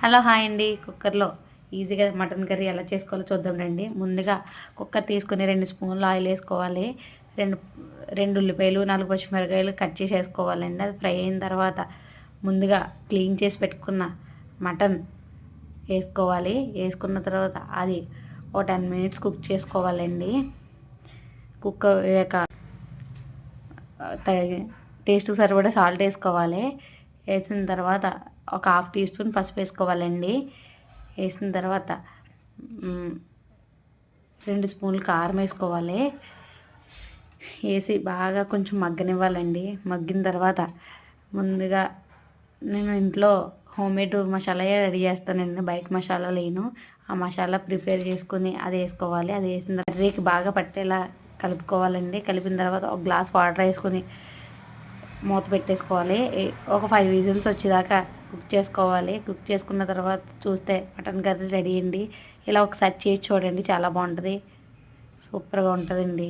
Hello hi అండి. కుక్కర్లో ఈజీగా మటన్ కర్రీ ఎలా చేసుకోవాలో చూద్దాం రండి. ముందుగా కుక్కర్ తీసుకొని 2 స్పూన్లు ఆయిల్ వేసుకోవాలి. రెండు రెండు ఉల్లిపాయలు, 4 పచ్చిమిరపకాయలు కట్ చేసి వేసుకోవాలండి. అది ఫ్రై అయిన తర్వాత ముందుగా క్లీన్ చేసి పెట్టుకున్న మటన్ వేసుకోవాలి. వేసుకున్న తర్వాత అది ఒక 10 మినిట్స్ కుక్ చేసుకోవాలండి. కుక్ అయ్యాక టేస్ట్కి సరిపడా సాల్ట్ వేసుకోవాలి. వేసిన తర్వాత ఒక హాఫ్ టీ స్పూన్ పసుపు వేసుకోవాలండి. వేసిన తర్వాత 2 స్పూన్లు కారం వేసుకోవాలి. వేసి బాగా కొంచెం మగ్గనివ్వాలండి. మగ్గిన తర్వాత ముందుగా నేను ఇంట్లో హోమ్మేడ్ మసాలా రెడీ చేస్తానండి. బయట మసాలా లేను. ఆ మసాలా ప్రిపేర్ చేసుకుని అది వేసుకోవాలి. అది వేసిన తర్వాత కర్రీకి బాగా పట్టేలా కలుపుకోవాలండి. కలిపిన తర్వాత ఒక గ్లాస్ వాటర్ వేసుకొని మూత పెట్టేసుకోవాలి. ఒక 5 విజిల్స్ వచ్చేదాకా కుక్ చేసుకోవాలి. కుక్ చేసుకున్న తర్వాత చూస్తే మటన్ కర్రీ రెడీ అండి. ఇలా ఒకసారి చేసి చూడండి, చాలా బాగుంటుంది, సూపర్గా ఉంటుందండి.